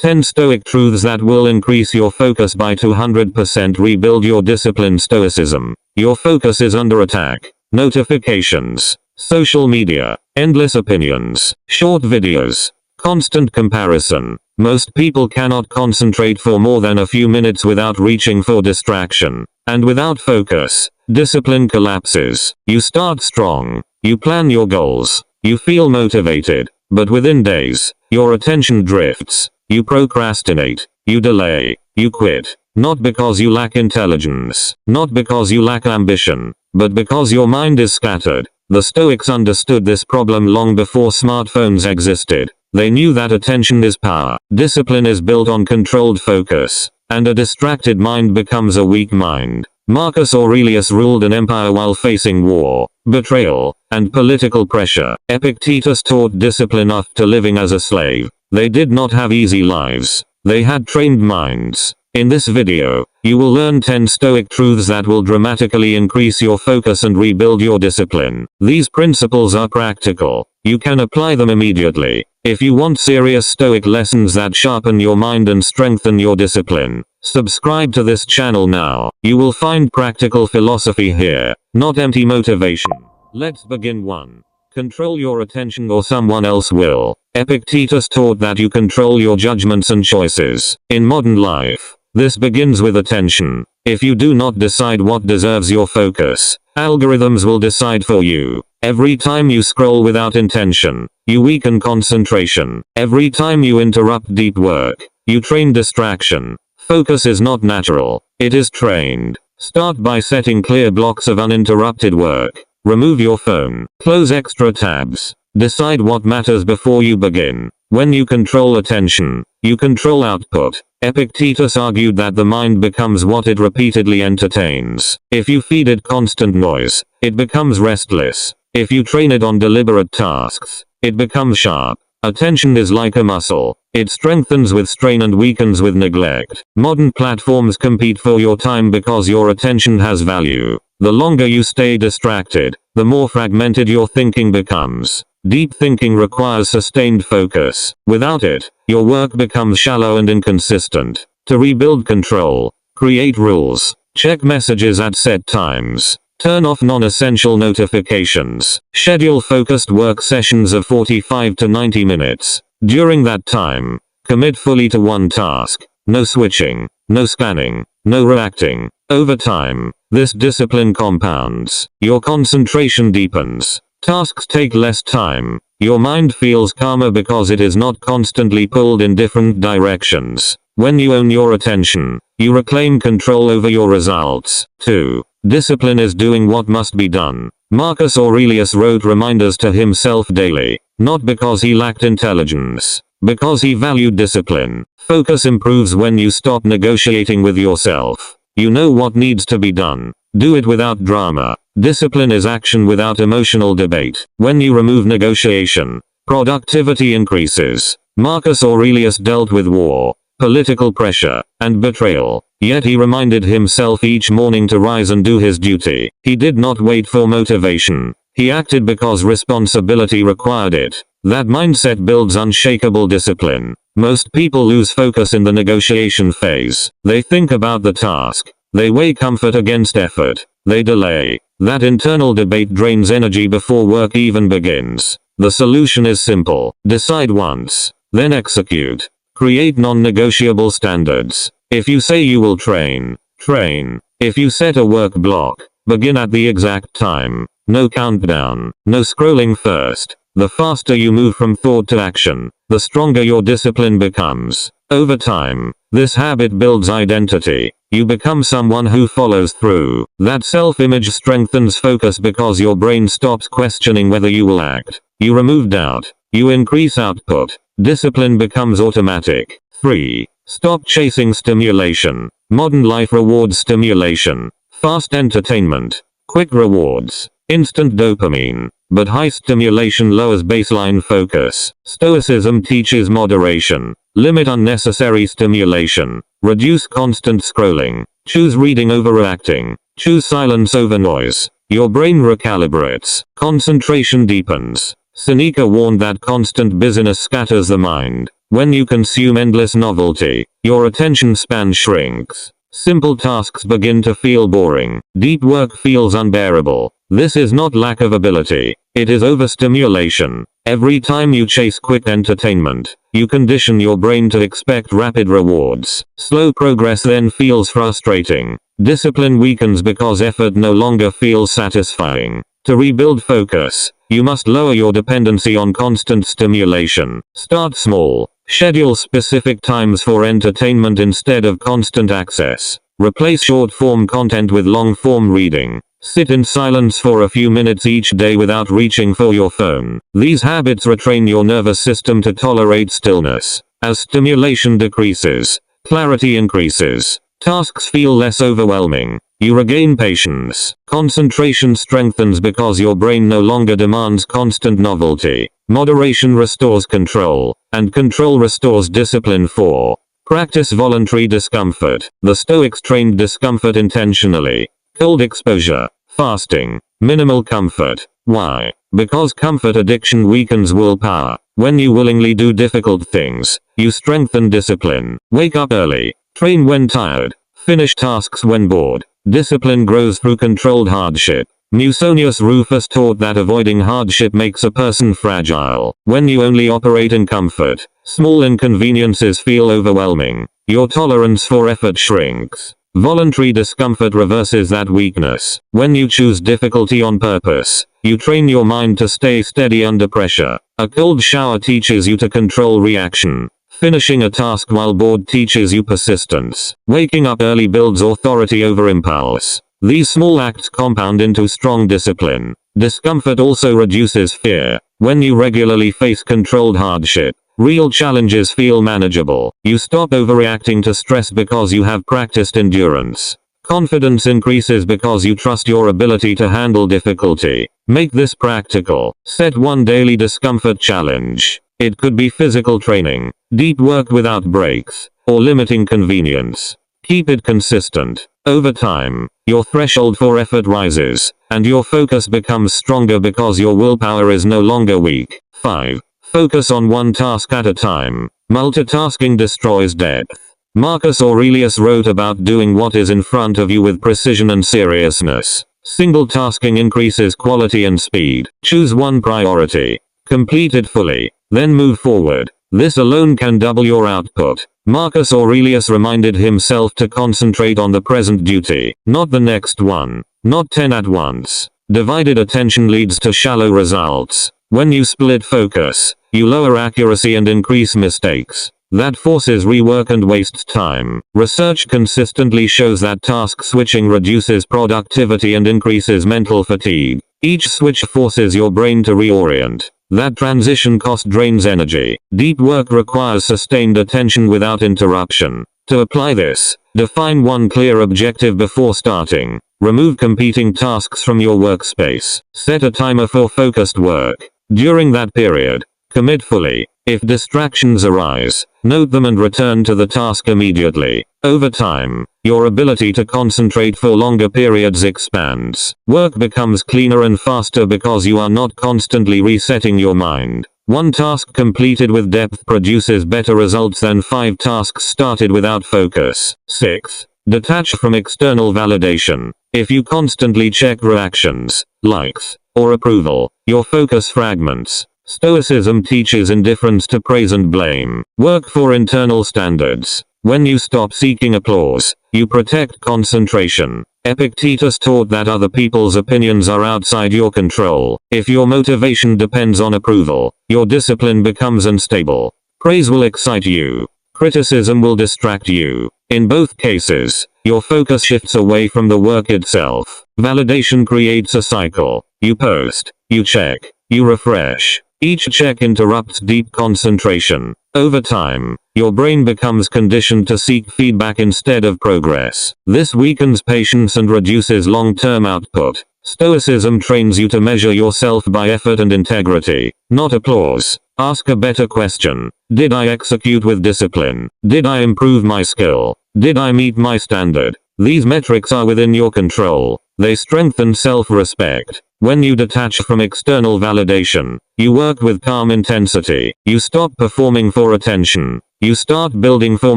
10 Stoic truths that will increase your focus by 200%. Rebuild your discipline. Stoicism. Your focus is under attack. Notifications, social media, endless opinions, short videos, constant comparison. Most people cannot concentrate for more than a few minutes without reaching for distraction. And without focus, discipline collapses. You start strong. You plan your goals. You feel motivated. But within days, your attention drifts. You procrastinate. You delay. You quit. Not because you lack intelligence. Not because you lack ambition. But because your mind is scattered. The Stoics understood this problem long before smartphones existed. They knew that attention is power. Discipline is built on controlled focus. And a distracted mind becomes a weak mind. Marcus Aurelius ruled an empire while facing war, betrayal, and political pressure. Epictetus taught discipline after living as a slave. They did not have easy lives. They had trained minds. In this video, you will learn 10 Stoic truths that will dramatically increase your focus and rebuild your discipline. These principles are practical. You can apply them immediately. If you want serious Stoic lessons that sharpen your mind and strengthen your discipline, subscribe to this channel now. You will find practical philosophy here, not empty motivation. Let's begin. 1. Control your attention or someone else will. Epictetus taught that you control your judgments and choices. In modern life, this begins with attention. If you do not decide what deserves your focus, algorithms will decide for you. Every time you scroll without intention, you weaken concentration. Every time you interrupt deep work, you train distraction. Focus is not natural, it is trained. Start by setting clear blocks of uninterrupted work. Remove your phone. Close extra tabs. Decide what matters before you begin. When you control attention, you control output. Epictetus argued that the mind becomes what it repeatedly entertains. If you feed it constant noise, it becomes restless. If you train it on deliberate tasks, it becomes sharp. Attention is like a muscle. It strengthens with strain and weakens with neglect. Modern platforms compete for your time because your attention has value. The longer you stay distracted, the more fragmented your thinking becomes. Deep thinking requires sustained focus. Without it, your work becomes shallow and inconsistent. To rebuild control, create rules. Check messages at set times. Turn off non-essential notifications. Schedule focused work sessions of 45 to 90 minutes. During that time, commit fully to one task. No switching, no scanning, no reacting. Over time, this discipline compounds. Your concentration deepens. Tasks take less time. Your mind feels calmer because it is not constantly pulled in different directions. When you own your attention, you reclaim control over your results. 2. Discipline is doing what must be done. Marcus Aurelius wrote reminders to himself daily, not because he lacked intelligence, because he valued discipline. Focus improves when you stop negotiating with yourself. You know what needs to be done. Do it without drama. Discipline is action without emotional debate. When you remove negotiation, productivity increases. Marcus Aurelius dealt with war, political pressure, and betrayal. Yet he reminded himself each morning to rise and do his duty. He did not wait for motivation. He acted because responsibility required it. That mindset builds unshakable discipline. Most people lose focus in the negotiation phase. They think about the task. They weigh comfort against effort. They delay. That internal debate drains energy before work even begins. The solution is simple. Decide once, then execute. Create non-negotiable standards. If you say you will train, train. If you set a work block, begin at the exact time. No countdown. No scrolling first. The faster you move from thought to action, the stronger your discipline becomes. Over time, this habit builds identity. You become someone who follows through. That self-image strengthens focus because your brain stops questioning whether you will act. You remove doubt. You increase output. Discipline becomes automatic. 3. Stop chasing stimulation. Modern life rewards stimulation. Fast entertainment. Quick rewards. Instant dopamine. But high stimulation lowers baseline focus. Stoicism teaches moderation. Limit unnecessary stimulation. Reduce constant scrolling. Choose reading over reacting. Choose silence over noise. Your brain recalibrates. Concentration deepens. Seneca warned that constant busyness scatters the mind. When you consume endless novelty, your attention span shrinks. Simple tasks begin to feel boring. Deep work feels unbearable. This is not lack of ability. It is overstimulation. Every time you chase quick entertainment, you condition your brain to expect rapid rewards. Slow progress then feels frustrating. Discipline weakens because effort no longer feels satisfying. To rebuild focus, you must lower your dependency on constant stimulation. Start small. Schedule specific times for entertainment instead of constant access. Replace short-form content with long-form reading. Sit in silence for a few minutes each day without reaching for your phone. These habits retrain your nervous system to tolerate stillness. As stimulation decreases, clarity increases. Tasks feel less overwhelming. You regain patience. Concentration strengthens because your brain no longer demands constant novelty. Moderation restores control, and control restores discipline. 4. Practice voluntary discomfort. The Stoics trained discomfort intentionally. Cold exposure, fasting, minimal comfort. Why? Because comfort addiction weakens willpower. When you willingly do difficult things, you strengthen discipline. Wake up early. Train when tired. Finish tasks when bored. Discipline grows through controlled hardship. Musonius Rufus taught that avoiding hardship makes a person fragile. When you only operate in comfort, small inconveniences feel overwhelming. Your tolerance for effort shrinks. Voluntary discomfort reverses that weakness. When you choose difficulty on purpose, you train your mind to stay steady under pressure. A cold shower teaches you to control reaction. Finishing a task while bored teaches you persistence. Waking up early builds authority over impulse. These small acts compound into strong discipline. Discomfort also reduces fear. When you regularly face controlled hardship, real challenges feel manageable. You stop overreacting to stress because you have practiced endurance. Confidence increases because you trust your ability to handle difficulty. Make this practical. Set one daily discomfort challenge. It could be physical training, deep work without breaks, or limiting convenience. Keep it consistent. Over time, your threshold for effort rises, and your focus becomes stronger because your willpower is no longer weak. 5. Focus on one task at a time. Multitasking destroys depth. Marcus Aurelius wrote about doing what is in front of you with precision and seriousness. Single tasking increases quality and speed. Choose one priority. Complete it fully, then move forward. This alone can double your output. Marcus Aurelius reminded himself to concentrate on the present duty, not the next one. Not 10 at once. Divided attention leads to shallow results. When you split focus, you lower accuracy and increase mistakes. That forces rework and wastes time. Research consistently shows that task switching reduces productivity and increases mental fatigue. Each switch forces your brain to reorient. That transition cost drains energy. Deep work requires sustained attention without interruption. To apply this, define one clear objective before starting. Remove competing tasks from your workspace. Set a timer for focused work. During that period, commit fully. If distractions arise, note them and return to the task immediately. Over time, your ability to concentrate for longer periods expands. Work becomes cleaner and faster because you are not constantly resetting your mind. One task completed with depth produces better results than 5 tasks started without focus. 6. Detach from external validation. If you constantly check reactions, likes, or approval, your focus fragments. Stoicism teaches indifference to praise and blame. Work for internal standards. When you stop seeking applause, you protect concentration. Epictetus taught that other people's opinions are outside your control. If your motivation depends on approval, your discipline becomes unstable. Praise will excite you. Criticism will distract you. In both cases, your focus shifts away from the work itself. Validation creates a cycle. You post, you check, you refresh. Each check interrupts deep concentration. Over time, your brain becomes conditioned to seek feedback instead of progress. This weakens patience and reduces long-term output. Stoicism trains you to measure yourself by effort and integrity, not applause. Ask a better question. Did I execute with discipline? Did I improve my skill? Did I meet my standard? These metrics are within your control. They strengthen self-respect. When you detach from external validation, you work with calm intensity. You stop performing for attention. You start building for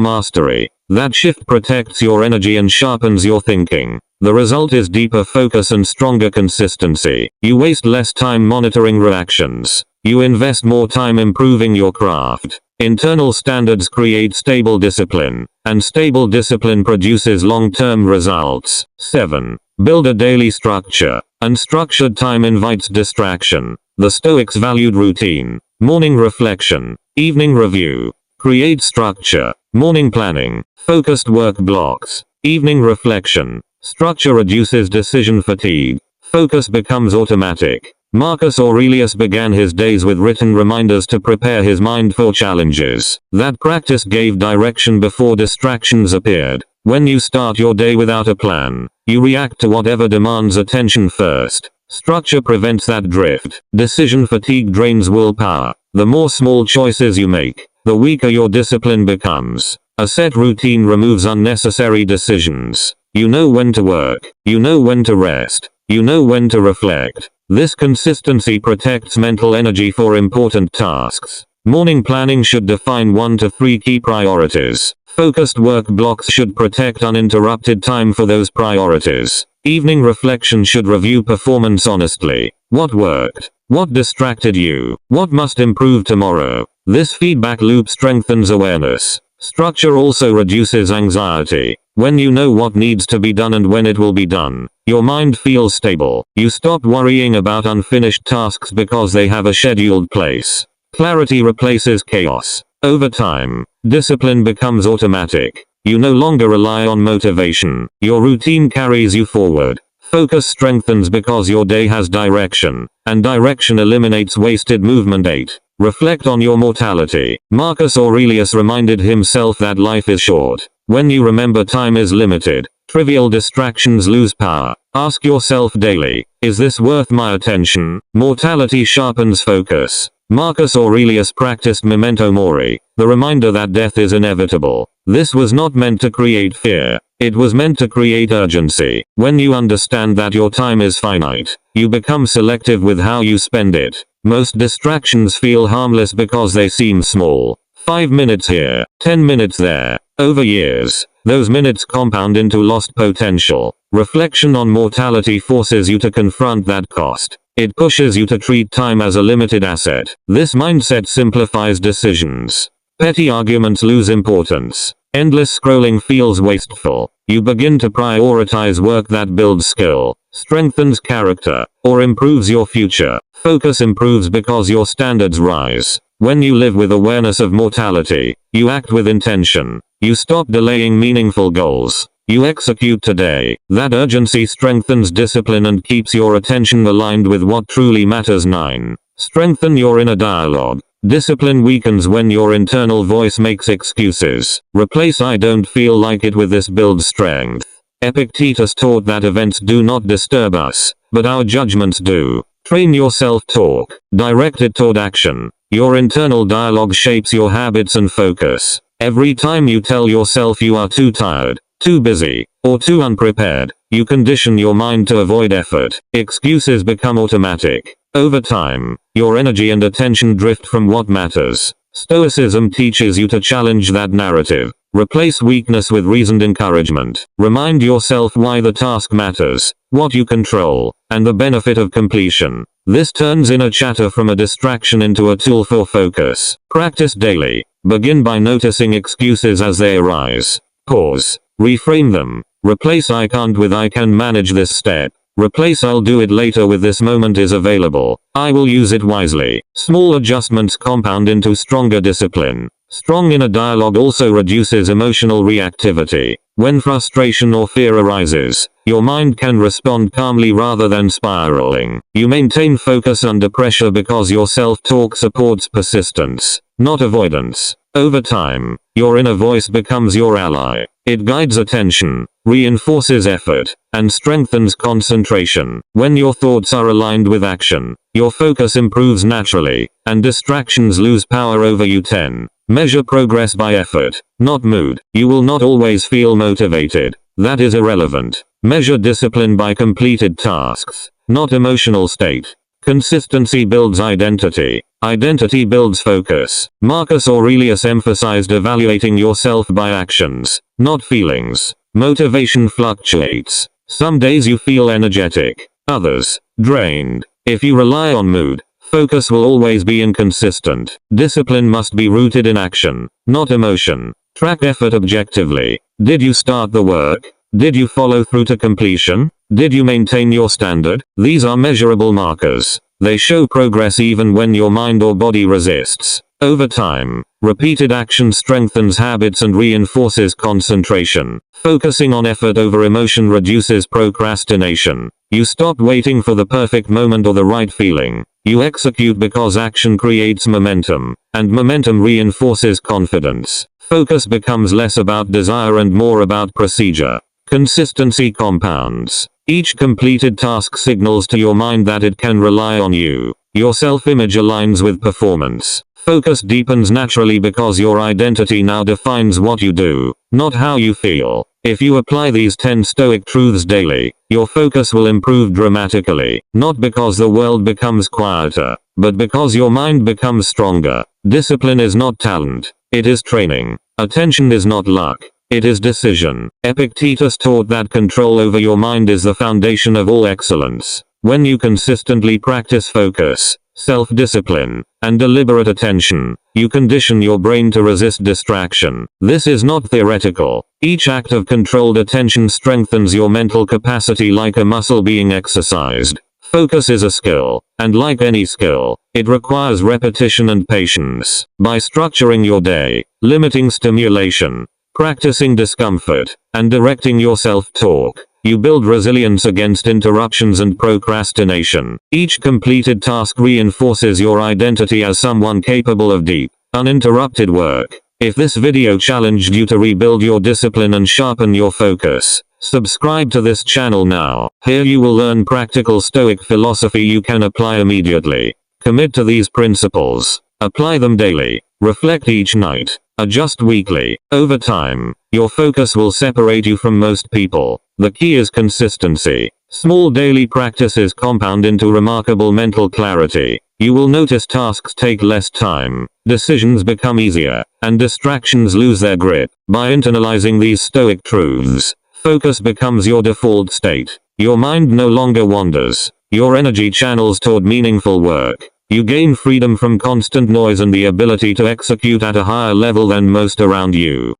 mastery. That shift protects your energy and sharpens your thinking. The result is deeper focus and stronger consistency. You waste less time monitoring reactions. You invest more time improving your craft. Internal standards create stable discipline, and stable discipline produces long-term results. 7. Build a daily structure. Unstructured time invites distraction. The Stoics valued routine. Morning reflection. Evening review. Create structure. Morning planning. Focused work blocks. Evening reflection. Structure reduces decision fatigue. Focus becomes automatic. Marcus Aurelius began his days with written reminders to prepare his mind for challenges. That practice gave direction before distractions appeared. When you start your day without a plan, you react to whatever demands attention first. Structure prevents that drift. Decision fatigue drains willpower. The more small choices you make, the weaker your discipline becomes. A set routine removes unnecessary decisions. You know when to work. You know when to rest. You know when to reflect. This consistency protects mental energy for important tasks. Morning planning should define 1 to 3 key priorities. Focused work blocks should protect uninterrupted time for those priorities. Evening reflection should review performance honestly. What worked? What distracted you? What must improve tomorrow? This feedback loop strengthens awareness. Structure also reduces anxiety. When you know what needs to be done and when it will be done, your mind feels stable. You stop worrying about unfinished tasks because they have a scheduled place. Clarity replaces chaos. Over time, discipline becomes automatic. You no longer rely on motivation. Your routine carries you forward. Focus strengthens because your day has direction, and direction eliminates wasted movement. 8. Reflect on your mortality. Marcus Aurelius reminded himself that life is short. When you remember time is limited, trivial distractions lose power. Ask yourself daily, is this worth my attention? Mortality sharpens focus. Marcus Aurelius practiced memento mori, the reminder that death is inevitable. This was not meant to create fear. It was meant to create urgency. When you understand that your time is finite, you become selective with how you spend it. Most distractions feel harmless because they seem small. 5 minutes here, 10 minutes there. Over years, those minutes compound into lost potential. Reflection on mortality forces you to confront that cost. It pushes you to treat time as a limited asset. This mindset simplifies decisions. Petty arguments lose importance. Endless scrolling feels wasteful. You begin to prioritize work that builds skill, strengthens character, or improves your future. Focus improves because your standards rise. When you live with awareness of mortality, you act with intention. You stop delaying meaningful goals. You execute today. That urgency strengthens discipline and keeps your attention aligned with what truly matters. 9. Strengthen your inner dialogue. Discipline weakens when your internal voice makes excuses. Replace "I don't feel like it" with "this builds strength." Epictetus taught that events do not disturb us, but our judgments do. Train your self-talk. Direct it toward action. Your internal dialogue shapes your habits and focus. Every time you tell yourself you are too tired, too busy, or too unprepared, you condition your mind to avoid effort. Excuses become automatic. Over time, your energy and attention drift from what matters. Stoicism teaches you to challenge that narrative. Replace weakness with reasoned encouragement. Remind yourself why the task matters, what you control, and the benefit of completion. This turns inner chatter from a distraction into a tool for focus. Practice daily. Begin by noticing excuses as they arise. Pause. Reframe them. Replace "I can't" with "I can manage this step." Replace "I'll do it later" with "this moment is available. I will use it wisely." Small adjustments compound into stronger discipline. Strong inner dialogue also reduces emotional reactivity. When frustration or fear arises, your mind can respond calmly rather than spiraling. You maintain focus under pressure because your self-talk supports persistence, not avoidance. Over time, your inner voice becomes your ally. It guides attention, reinforces effort, and strengthens concentration. When your thoughts are aligned with action, your focus improves naturally, and distractions lose power over you. 10. Measure progress by effort, not mood. You will not always feel motivated. That is irrelevant. Measure discipline by completed tasks. not emotional state. Consistency builds identity. Identity builds focus. Marcus Aurelius emphasized evaluating yourself by actions, not feelings. Motivation fluctuates. Some days you feel energetic, others, drained. If you rely on mood, focus will always be inconsistent. Discipline must be rooted in action, not emotion. Track effort objectively. Did you start the work? Did you follow through to completion? Did you maintain your standard? These are measurable markers. They show progress even when your mind or body resists. Over time, repeated action strengthens habits and reinforces concentration. Focusing on effort over emotion reduces procrastination. You stop waiting for the perfect moment or the right feeling. You execute because action creates momentum, and momentum reinforces confidence. Focus becomes less about desire and more about procedure. Consistency compounds. Each completed task signals to your mind that it can rely on you. Your self-image aligns with performance. Focus deepens naturally because your identity now defines what you do, not how you feel. If you apply these 10 Stoic truths daily, your focus will improve dramatically, not because the world becomes quieter, but because your mind becomes stronger. Discipline is not talent, it is training. Attention is not luck, it is decision. Epictetus taught that control over your mind is the foundation of all excellence. When you consistently practice focus, self-discipline, and deliberate attention, you condition your brain to resist distraction. This is not theoretical. Each act of controlled attention strengthens your mental capacity like a muscle being exercised. Focus is a skill, and like any skill, it requires repetition and patience. By structuring your day, limiting stimulation, practicing discomfort, and directing your self-talk, you build resilience against interruptions and procrastination. Each completed task reinforces your identity as someone capable of deep, uninterrupted work. If this video challenged you to rebuild your discipline and sharpen your focus, subscribe to this channel now. Here you will learn practical Stoic philosophy you can apply immediately. Commit to these principles. Apply them daily. Reflect each night. Adjust weekly. Over time, your focus will separate you from most people. The key is consistency. Small daily practices compound into remarkable mental clarity. You will notice tasks take less time, decisions become easier, and distractions lose their grip. By internalizing these Stoic truths, focus becomes your default state. Your mind no longer wanders. Your energy channels toward meaningful work. You gain freedom from constant noise and the ability to execute at a higher level than most around you.